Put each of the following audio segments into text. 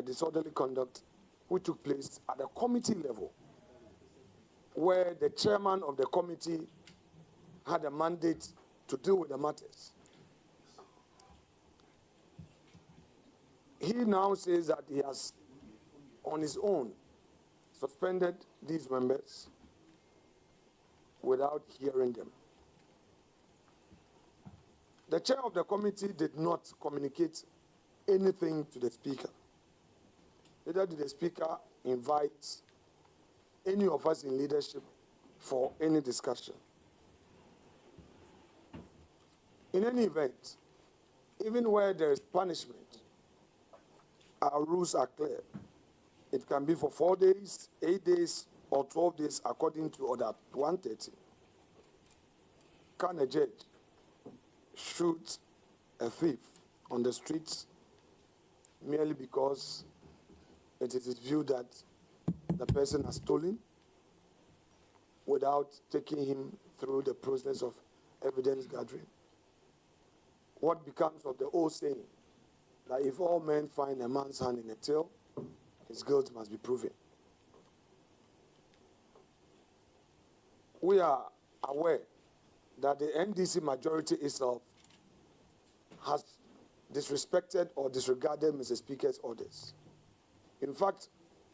disorderly conduct which took place at the committee level, where the chairman of the committee had a mandate to deal with the matters. He now says that he has, on his own, suspended these members without hearing them. The chair of the committee did not communicate anything to the speaker. Neither did the speaker invite any of us in leadership for any discussion. In any event, even where there is punishment, our rules are clear. It can be for 4 days, 8 days, or 12 days according to Order 130. Can a judge shoot a thief on the streets merely because it is his view that the person has stolen without taking him through the process of evidence gathering? What becomes of the old saying that if all men find a man's hand in a till, his guilt must be proven? We are aware that the NDC majority itself has disrespected or disregarded Mr. Speaker's orders. In fact,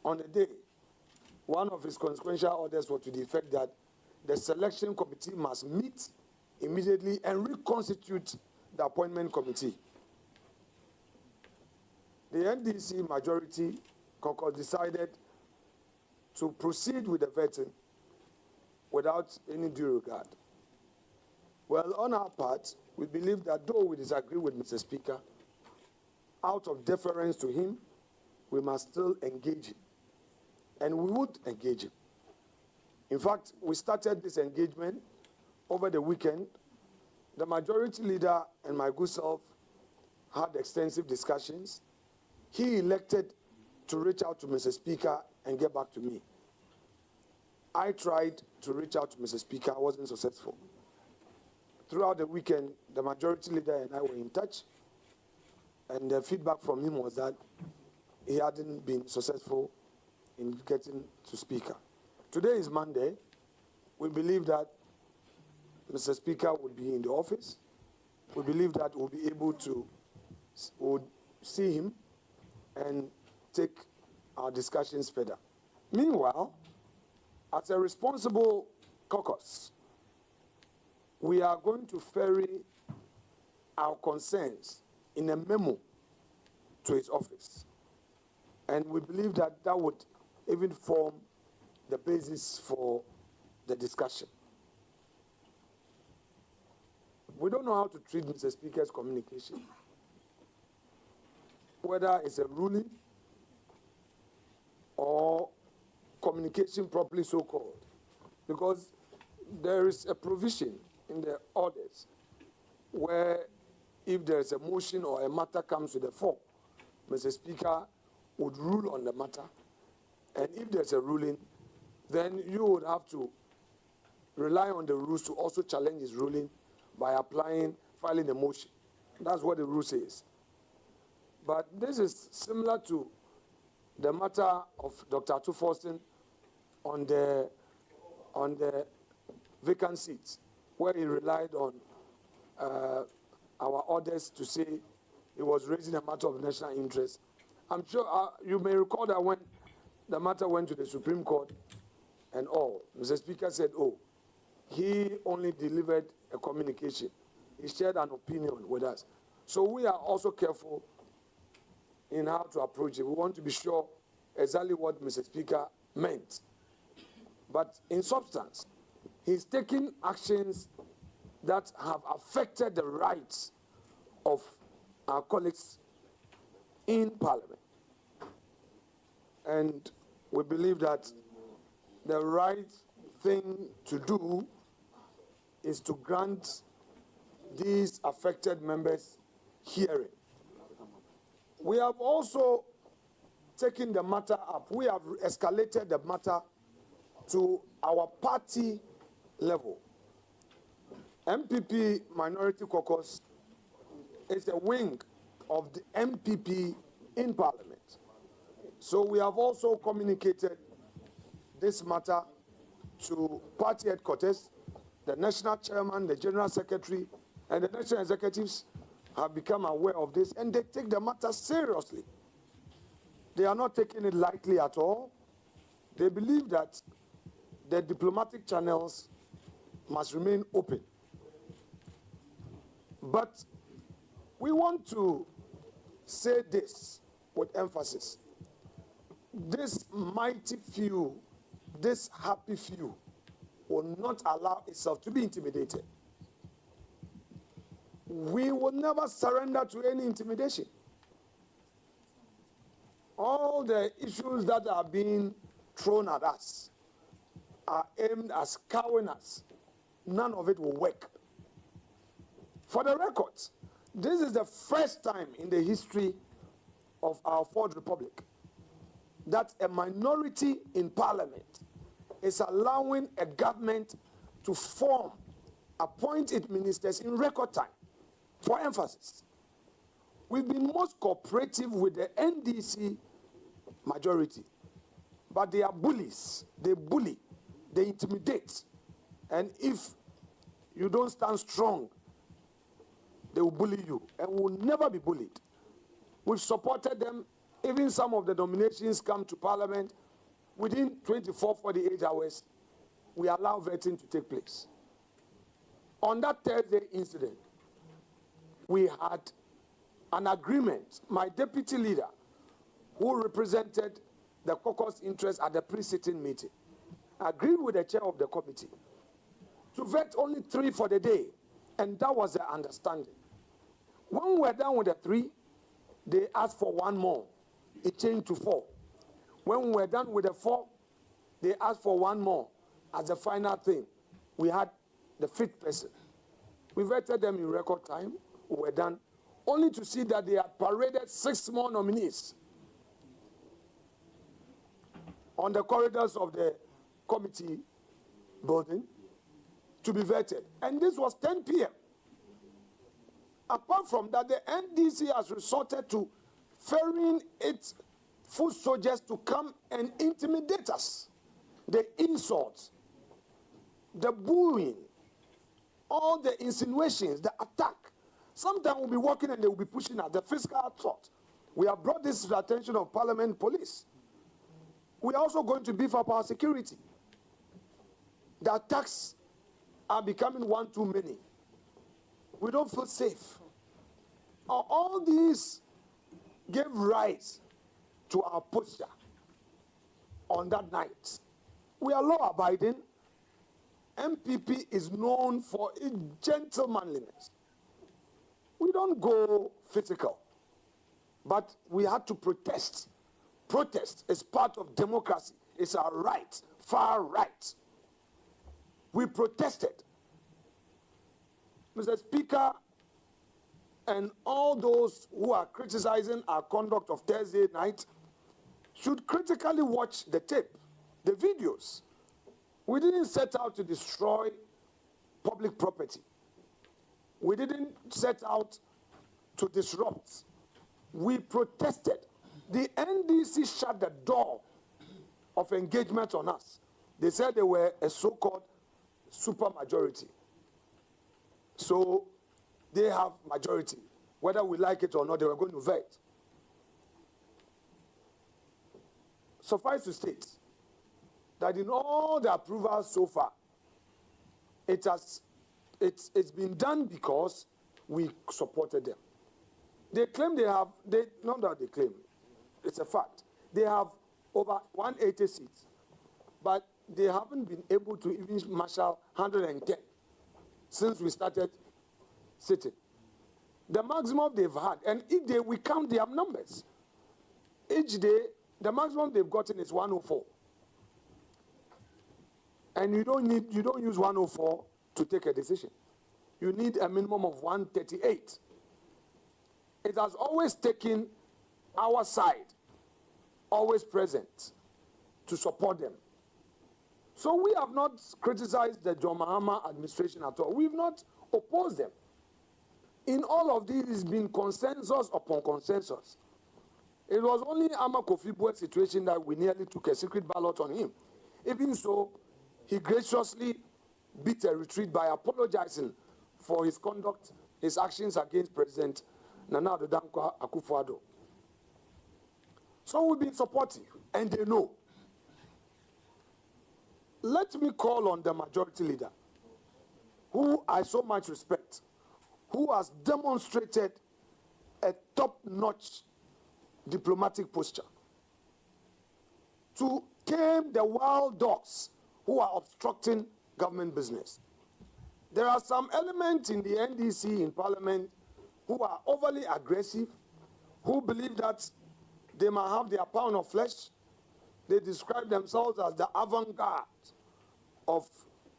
on the day, one of his consequential orders was to the effect that the selection committee must meet immediately and reconstitute the appointment committee. The NDC majority caucus decided to proceed with the vetting without any due regard. Well, on our part, we believe that though we disagree with Mr. Speaker, out of deference to him, we must still engage him. And we would engage him. In fact, we started this engagement over the weekend. The majority leader and my good self had extensive discussions. He elected to reach out to Mr. Speaker and get back to me. I tried to reach out to Mr. Speaker. I wasn't successful. Throughout the weekend, the majority leader and I were in touch, and the feedback from him was that he hadn't been successful in getting to Speaker. Today is Monday. We believe that Mr. Speaker would be in the office. We believe that we'll be able to see him and take our discussions further. Meanwhile, as a responsible caucus, we are going to ferry our concerns in a memo to his office. And we believe that that would even form the basis for the discussion. We don't know how to treat Mr. Speaker's communication, whether it's a ruling or communication properly so-called, because there is a provision in the orders where if there is a motion or a matter comes to the fore, Mr. Speaker would rule on the matter, and if there's a ruling, then you would have to rely on the rules to also challenge his ruling by filing a motion. That's what the rule says. But this is similar to the matter of Dr. Atuforsen on the vacant seats, where he relied on our orders to say he was raising a matter of national interest. I'm sure you may recall that when the matter went to the Supreme Court and all, Mr. Speaker said, oh, he only delivered a communication. He shared an opinion with us. So we are also careful in how to approach it. We want to be sure exactly what Mr. Speaker meant. But in substance, he's taking actions that have affected the rights of our colleagues in Parliament. And we believe that the right thing to do is to grant these affected members hearing. We have also taken the matter up. We have escalated the matter to our party level. MPP Minority Caucus is a wing of the MPP in Parliament. So we have also communicated this matter to party headquarters. The national chairman, the general secretary, and the national executives have become aware of this, and they take the matter seriously. They are not taking it lightly at all. They believe that the diplomatic channels must remain open. But we want to say this with emphasis. This mighty few, this happy few, will not allow itself to be intimidated. We will never surrender to any intimidation. All the issues that are being thrown at us are aimed at cowing us. None of it will work. For the record, this is the first time in the history of our Fourth Republic that a minority in parliament is allowing a government to form, appoint its ministers in record time. For emphasis, we've been most cooperative with the NDC majority, but they are bullies. They bully, they intimidate, and if you don't stand strong, they will bully you, and we will never be bullied. We've supported them. Even some of the nominations come to Parliament. Within 24, 48 hours, we allow vetting to take place. On that Thursday incident, we had an agreement. My deputy leader, who represented the caucus interest at the pre-sitting meeting, agreed with the chair of the committee to vet only 3 for the day, and that was the understanding. When we were done with the 3, they asked for 1 more. It changed to 4. When we were done with the 4, they asked for 1 more. As the final thing, we had the 5th person. We vetted them in record time. We were done, only to see that they had paraded 6 more nominees on the corridors of the committee building to be vetted. And this was 10 p.m. Apart from that, the NDC has resorted to ferrying its foot soldiers to come and intimidate us. The insults, the bullying, all the insinuations, the attack. Sometimes we'll be walking and they will be pushing us. The physical assault. We have brought this to the attention of Parliament Police. We are also going to beef up our security. The attacks are becoming one too many. We don't feel safe. All these gave rise to our posture on that night. We are law-abiding. MPP is known for its gentlemanliness. We don't go physical, but we had to protest. Protest is part of democracy. It's our right, far right. We protested. Mr. Speaker, and all those who are criticizing our conduct of Thursday night should critically watch the tape, the videos. We didn't set out to destroy public property. We didn't set out to disrupt. We protested. The NDC shut the door of engagement on us. They said they were a so-called supermajority. So they have majority. Whether we like it or not, they were going to vet. Suffice to state that in all the approvals so far, it's been done because we supported them. They claim they have, not that they claim, it's a fact. They have over 180 seats, but they haven't been able to even marshal 110 since we started sitting. The maximum they've had, and each day we count their numbers. Each day, the maximum they've gotten is 104. And you don't use 104 to take a decision. You need a minimum of 138. It has always taken our side, always present, to support them. So we have not criticized the John Mahama administration at all. We've not opposed them. In all of this, it's been consensus upon consensus. It was only Ama Kofi Buet's situation that we nearly took a secret ballot on him. Even so, he graciously beat a retreat by apologizing for his conduct, his actions against President Nana Addo Akufo-Addo. So we've been supportive, and they know. Let me call on the majority leader, who I so much respect, who has demonstrated a top-notch diplomatic posture, to tame the wild dogs who are obstructing government business. There are some elements in the NDC in Parliament who are overly aggressive, who believe that they might have their pound of flesh. They describe themselves as the avant-garde of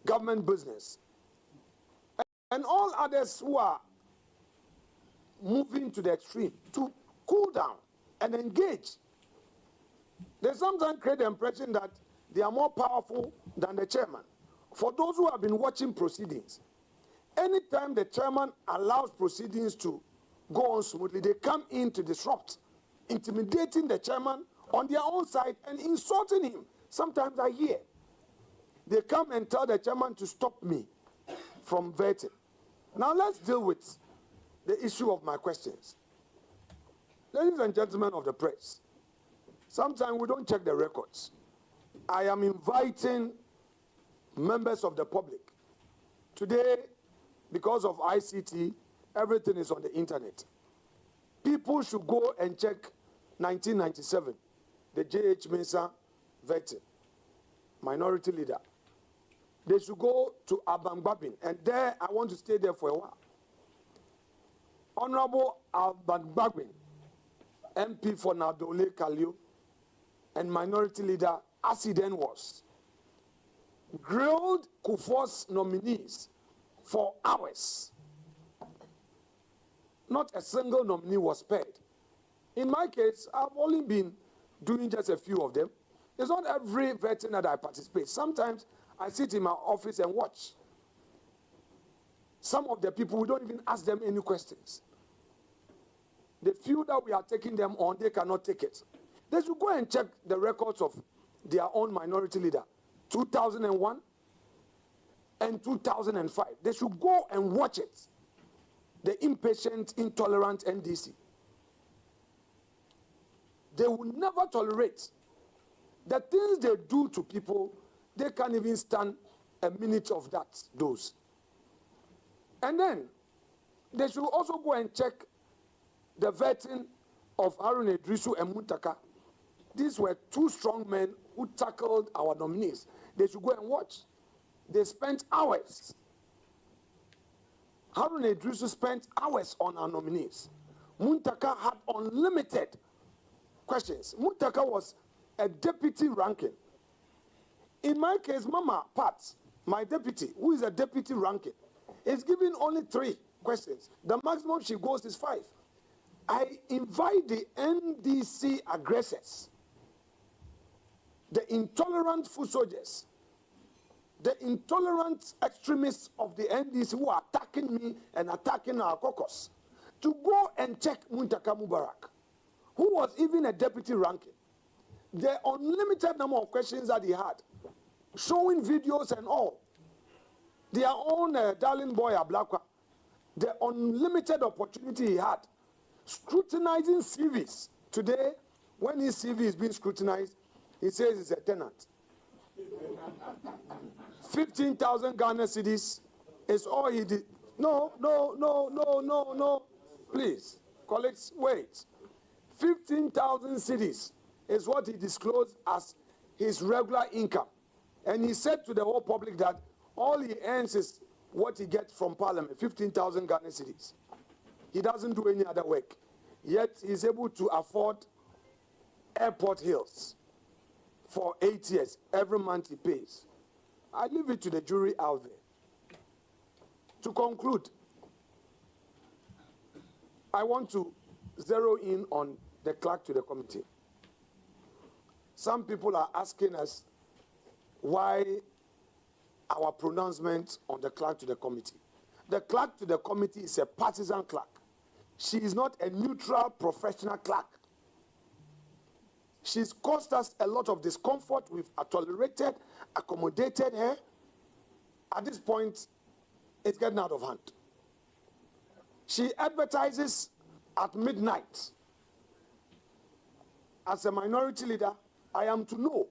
government business. And all others who are moving to the extreme to cool down and engage. They sometimes create the impression that they are more powerful than the chairman. For those who have been watching proceedings, anytime the chairman allows proceedings to go on smoothly, they come in to disrupt, intimidating the chairman on their own side and insulting him. Sometimes I hear. They come and tell the chairman to stop me from vetting. Now let's deal with the issue of my questions. Ladies and gentlemen of the press, sometimes we don't check the records. I am inviting members of the public. Today, because of ICT, everything is on the internet. People should go and check 1997, the J.H. Mensah vetting, minority leader. They should go to Bagbin, and there I want to stay there for a while. Honorable Bagbin, MP for Nadole Kalio, and minority leader, as he then was, grilled Kufuor's nominees for hours. Not a single nominee was spared. In my case, I've only been doing just a few of them. It's not every vetting that I participate. Sometimes I sit in my office and watch. Some of the people, we don't even ask them any questions. The few that we are taking them on, they cannot take it. They should go and check the records of their own minority leader, 2001 and 2005. They should go and watch it. The impatient, intolerant NDC. They will never tolerate the things they do to people. They can't even stand a minute of those. And then they should also go and check the vetting of Harun Idrisu and Muntaka. These were two strong men who tackled our nominees. They should go and watch. They spent hours. Harun Idrisu spent hours on our nominees. Muntaka had unlimited questions. Muntaka was a deputy ranking. In my case, Mama Pat, my deputy, who is a deputy ranking, is given only 3 questions. The maximum she goes is 5. I invite the NDC aggressors, the intolerant foot soldiers, the intolerant extremists of the NDC who are attacking me and attacking our caucus, to go and check Muntaka Mubarak, who was even a deputy ranking. The unlimited number of questions that he had, showing videos and all. Their own darling boy Ablakwa, the unlimited opportunity he had, scrutinizing CVs. Today, when his CV is being scrutinized, he says he's a tenant. 15,000 Ghana cedis is all he did. No. Please, colleagues, wait. 15,000 cedis is what he disclosed as his regular income. And he said to the whole public that all he earns is what he gets from Parliament, 15,000 Ghana cedis. He doesn't do any other work. Yet he's able to afford airport hills for 8 years. Every month he pays. I leave it to the jury out there. To conclude, I want to zero in on the clerk to the committee. Some people are asking us why our pronouncement on the clerk to the committee. The clerk to the committee is a partisan clerk. She is not a neutral professional clerk. She's caused us a lot of discomfort. We've tolerated, accommodated her. At this point, it's getting out of hand. She advertises at midnight. As a minority leader, I am to know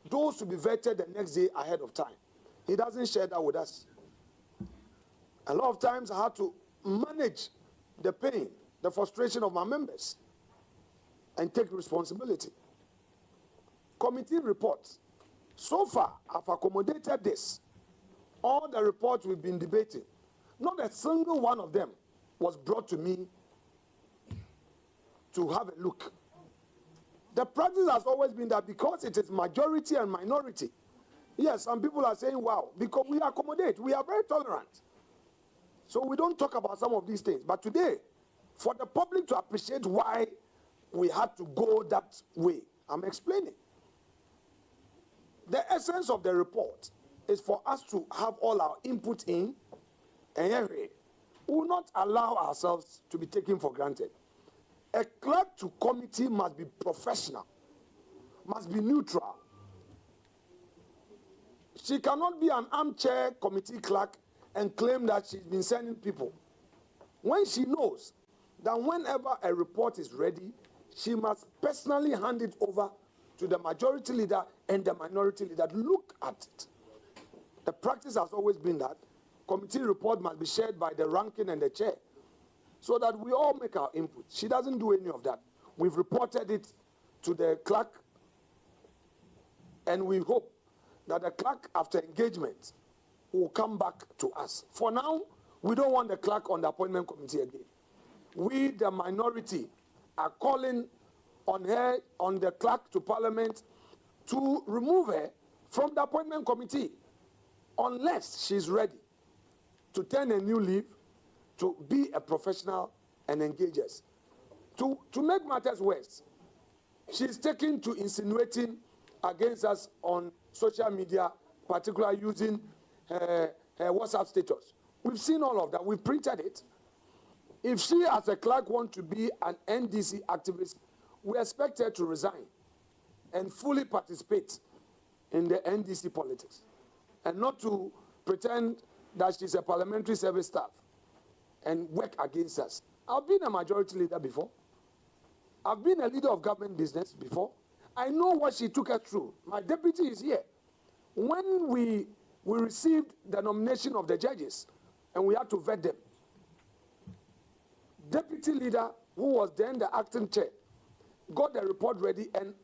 those to be vetted the next day ahead of time. He doesn't share that with us. A lot of times I had to manage the pain, the frustration of my members and take responsibility. Committee reports. So far, I've accommodated this. All the reports we've been debating, not a single one of them was brought to me to have a look. The practice has always been that because it is majority and minority, yes, some people are saying, wow, because we accommodate, we are very tolerant. So we don't talk about some of these things. But today, for the public to appreciate why we had to go that way, I'm explaining. The essence of the report is for us to have all our input in, and we will not allow ourselves to be taken for granted. A clerk to committee must be professional, must be neutral. She cannot be an armchair committee clerk and claim that she's been sending people. When she knows that whenever a report is ready, she must personally hand it over to the majority leader and the minority leader. Look at it. The practice has always been that committee report must be shared by the ranking and the chair so that we all make our input. She doesn't do any of that. We've reported it to the clerk, and we hope that the clerk, after engagement, will come back to us. For now, we don't want the clerk on the appointment committee again. We, the minority, are calling on her, on the clerk to Parliament, to remove her from the appointment committee unless she's ready to turn a new leaf, to be a professional and engage us. To make matters worse, she's taken to insinuating against us on social media, particularly using her WhatsApp status. We've seen all of that. We've printed it. If she, as a clerk, wants to be an NDC activist, we expect her to resign and fully participate in the NDC politics and not to pretend that she's a parliamentary service staff and work against us. I've been a majority leader before. I've been a leader of government business before. I know what she took us through. My deputy is here. When we received the nomination of the judges and we had to vet them, deputy leader, who was then the acting chair, got the report ready and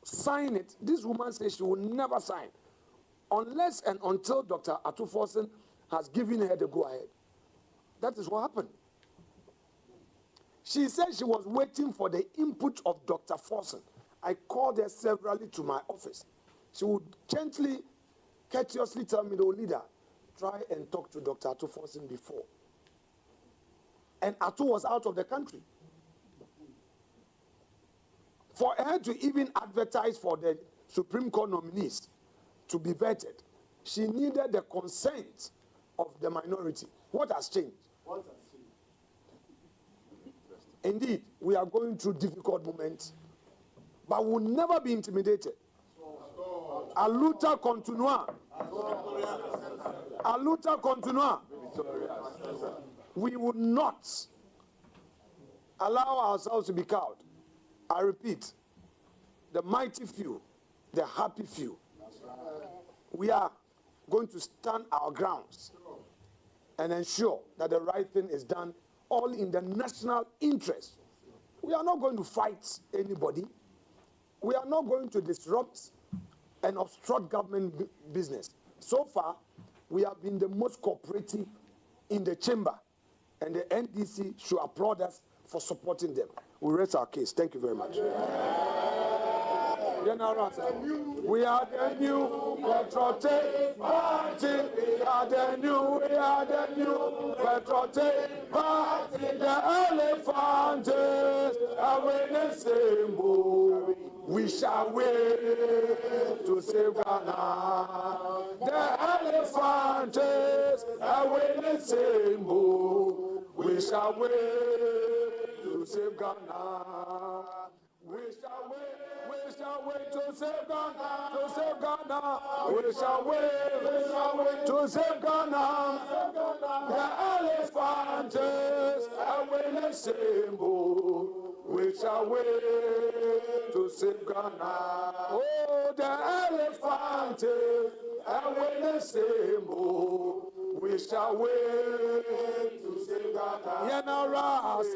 signed it. This woman says she will never sign unless and until Dr. Atuforsen has given her the go-ahead. That is what happened. She said she was waiting for the input of Dr. Forsen. I called her severally to my office. She would gently, courteously tell me, the leader, try and talk to Dr. Atuforsen before. And Atu was out of the country. For her to even advertise for the Supreme Court nominees to be vetted, she needed the consent of the minority. What has changed? What has changed? Indeed, we are going through difficult moments, but we'll never be intimidated. A luta continua. A luta continua. We will not allow ourselves to be cowed. I repeat, the mighty few, the happy few. We are going to stand our grounds and ensure that the right thing is done, all in the national interest. We are not going to fight anybody. We are not going to disrupt and obstruct government business. So far, we have been the most cooperative in the chamber, and the NDC should applaud us for supporting them. We rest our case. Thank you very much. We are the new patriotic party. We are the new patriotic party. The elephant is away the same boat. We shall wait to save Ghana. The elephant is away the same boat. We shall wait to save Ghana. We shall wait. shall wait to save Ghana, to save Ghana. We shall wait to save Ghana. The elephants are waiting symbol. We shall wait to save Ghana. Oh, the elephants are waiting symbol. We shall wait to save Ghana. Yenna Ras,